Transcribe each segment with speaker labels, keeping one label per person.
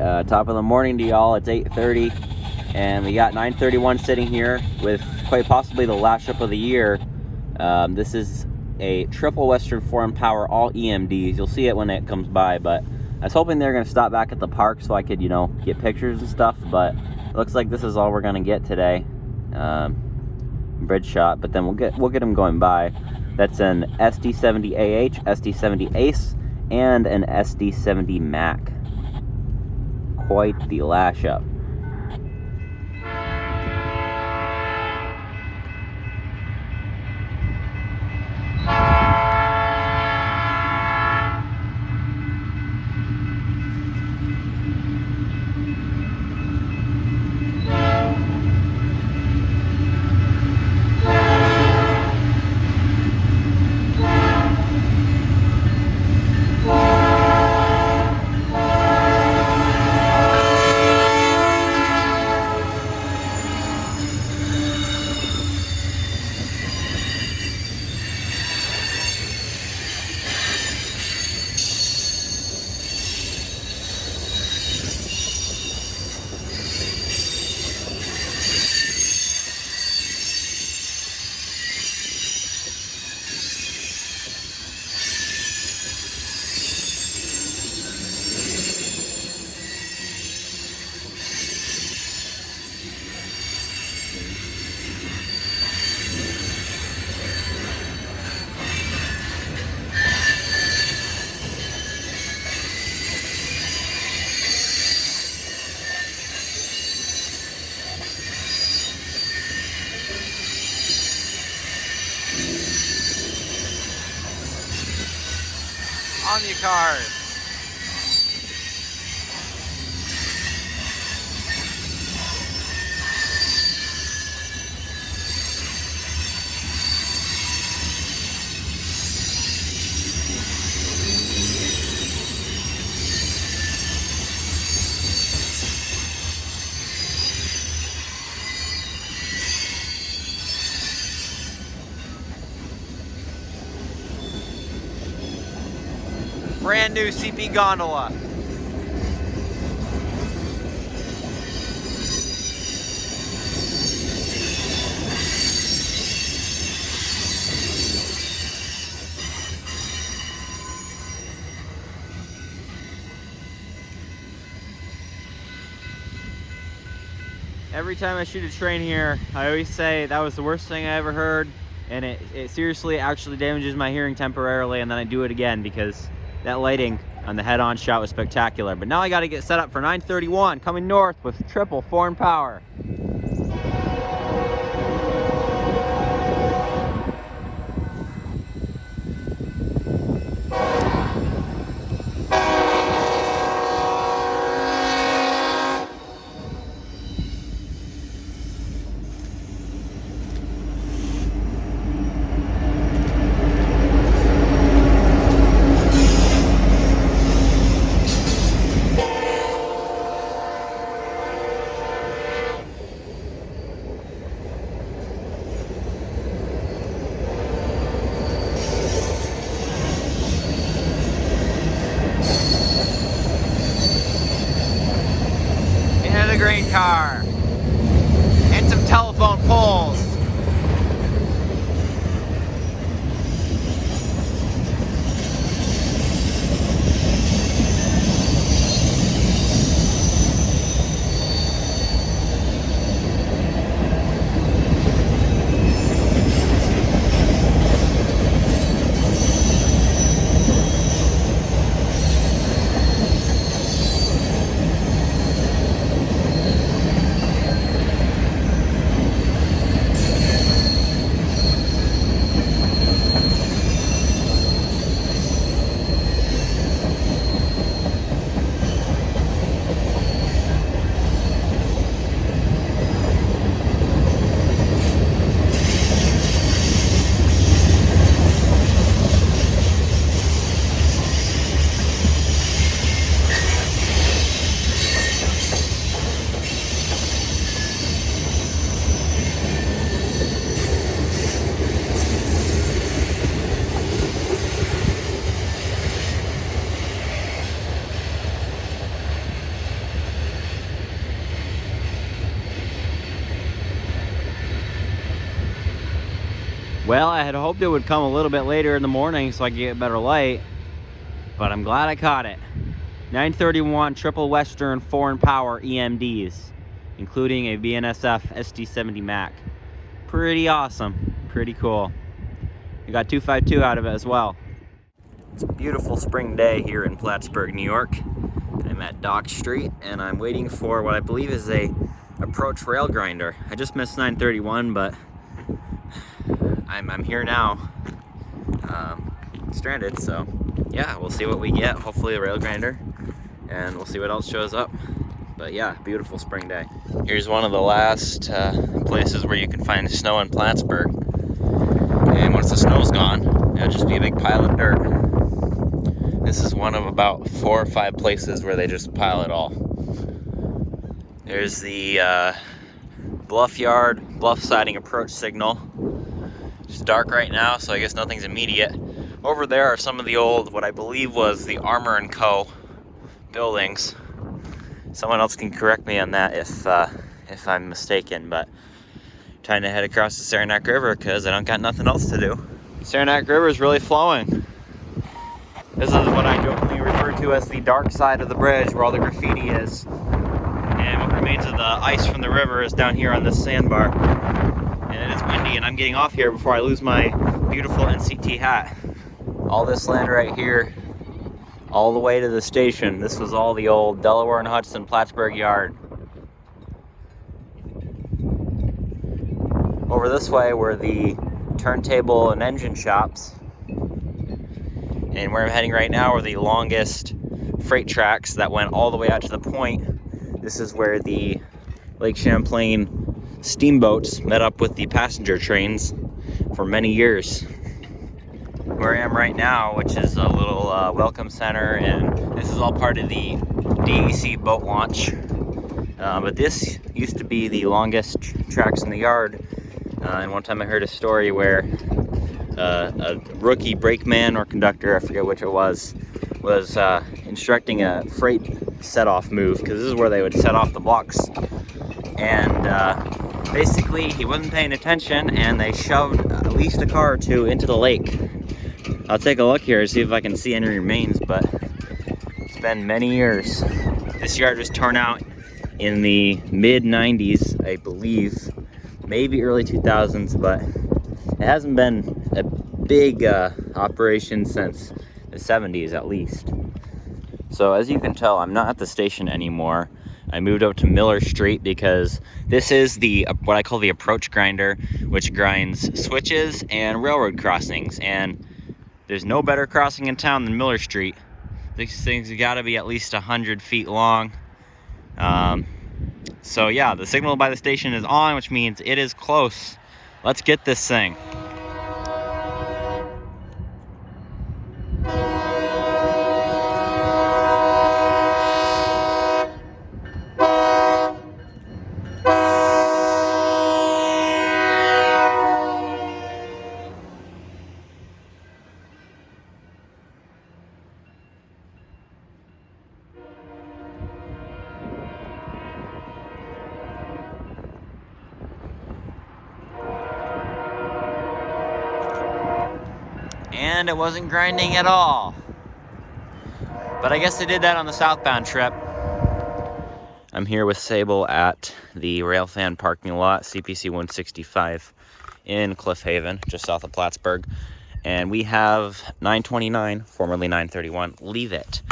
Speaker 1: Top of the morning to y'all. It's 8:30, and we got 931 sitting here with quite possibly the last ship of the year. This is a triple Western Foreign Power, all EMDs. You'll see it when it comes by, but I was hoping they're going to stop back at the park so I could, get pictures and stuff, but it looks like this is all we're going to get today. Bridge shot, but then we'll get them going by. That's an SD70AH, SD70 Ace, and an SD70 Mac. Quite the lash up.
Speaker 2: On your cars. Brand new CP gondola. Every time I shoot a train here, I always say that was the worst thing I ever heard, and it seriously actually damages my hearing temporarily, and then I do it again because that lighting on the head-on shot was spectacular. But now I got to get set up for 931 coming north with triple foreign power. Grain car and some telephone poles. Well, I had hoped it would come a little bit later in the morning so I could get better light, but I'm glad I caught it. 931 Triple Western Foreign Power EMDs, including a BNSF SD70 Mac. Pretty awesome, pretty cool. We got 252 out of it as well. It's a beautiful spring day here in Plattsburgh, New York. I'm at Dock Street and I'm waiting for what I believe is a approach rail grinder. I just missed 931, but I'm here now, stranded, so yeah, we'll see what we get. Hopefully a rail grinder, and we'll see what else shows up. But yeah, beautiful spring day. Here's one of the last places where you can find snow in Plattsburgh. And once the snow's gone, it'll just be a big pile of dirt. This is one of about 4 or 5 places where they just pile it all. There's the bluff yard, bluff siding approach signal. It's dark right now, so I guess nothing's immediate. Over there are some of the old, what I believe was the Armor & Co. buildings. Someone else can correct me on that if I'm mistaken, but I'm trying to head across the Saranac River because I don't got nothing else to do. Saranac River is really flowing. This is what I jokingly refer to as the dark side of the bridge where all the graffiti is. And what remains of the ice from the river is down here on this sandbar. And it's windy and I'm getting off here before I lose my beautiful NCT hat. All this land right here, all the way to the station. This was all the old Delaware and Hudson Plattsburgh yard. Over this way were the turntable and engine shops. And where I'm heading right now are the longest freight tracks that went all the way out to the point. This is where the Lake Champlain steamboats met up with the passenger trains for many years. Where I am right now, which is a little welcome center, and this is all part of the DEC boat launch. But this used to be the longest tracks in the yard. And one time I heard a story where a rookie brakeman or conductor, I forget which it was instructing a freight set-off move, because this is where they would set off the blocks. And basically, he wasn't paying attention, and they shoved at least a car or two into the lake. I'll take a look here and see if I can see any remains, but it's been many years. This yard was torn out in the mid-90s, I believe, maybe early 2000s, but it hasn't been a big operation since the 70s at least. So as you can tell, I'm not at the station anymore. I moved out to Miller Street because this is the what I call the approach grinder, which grinds switches and railroad crossings. And there's no better crossing in town than Miller Street. These things have got to be at least 100 feet long. So yeah, the signal by the station is on, which means it is close. Let's get this thing. And it wasn't grinding at all. But I guess they did that on the southbound trip. I'm here with Sable at the railfan parking lot, CPC 165 in Cliff Haven, just south of Plattsburgh. And we have 929, formerly 931, Leave It,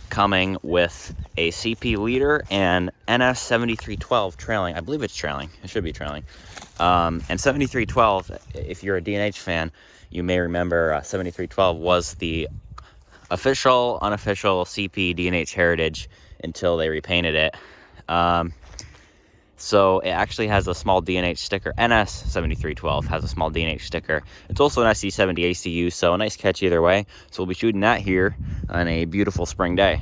Speaker 2: coming with a CP leader and NS 7312 trailing. I believe it's trailing. It should be trailing. And 7312, if you're a D&H fan, you may remember 7312 was the official, unofficial CP D&H heritage until they repainted it. So it actually has a small D&H sticker. NS 7312 has a small D&H sticker. It's also an SC70 ACU, so a nice catch either way. So we'll be shooting that here on a beautiful spring day.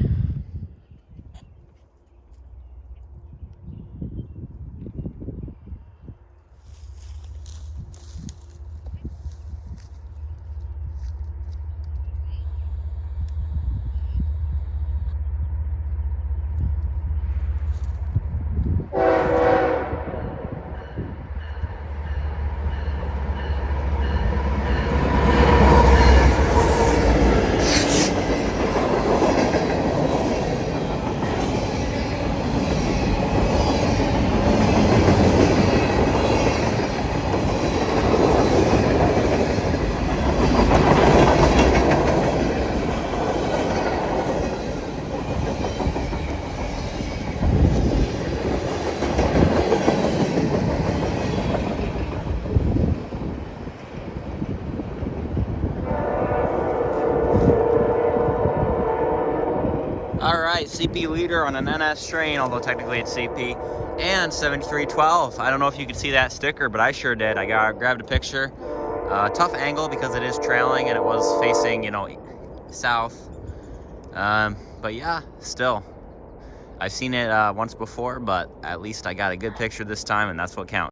Speaker 1: CP leader on an NS train, although technically it's CP, and 7312. I don't know if you could see that sticker, but I sure did. I grabbed a picture. Tough angle because it is trailing and it was facing, you know, south. But yeah, still. I've seen it once before, but at least I got a good picture this time, and that's what counts.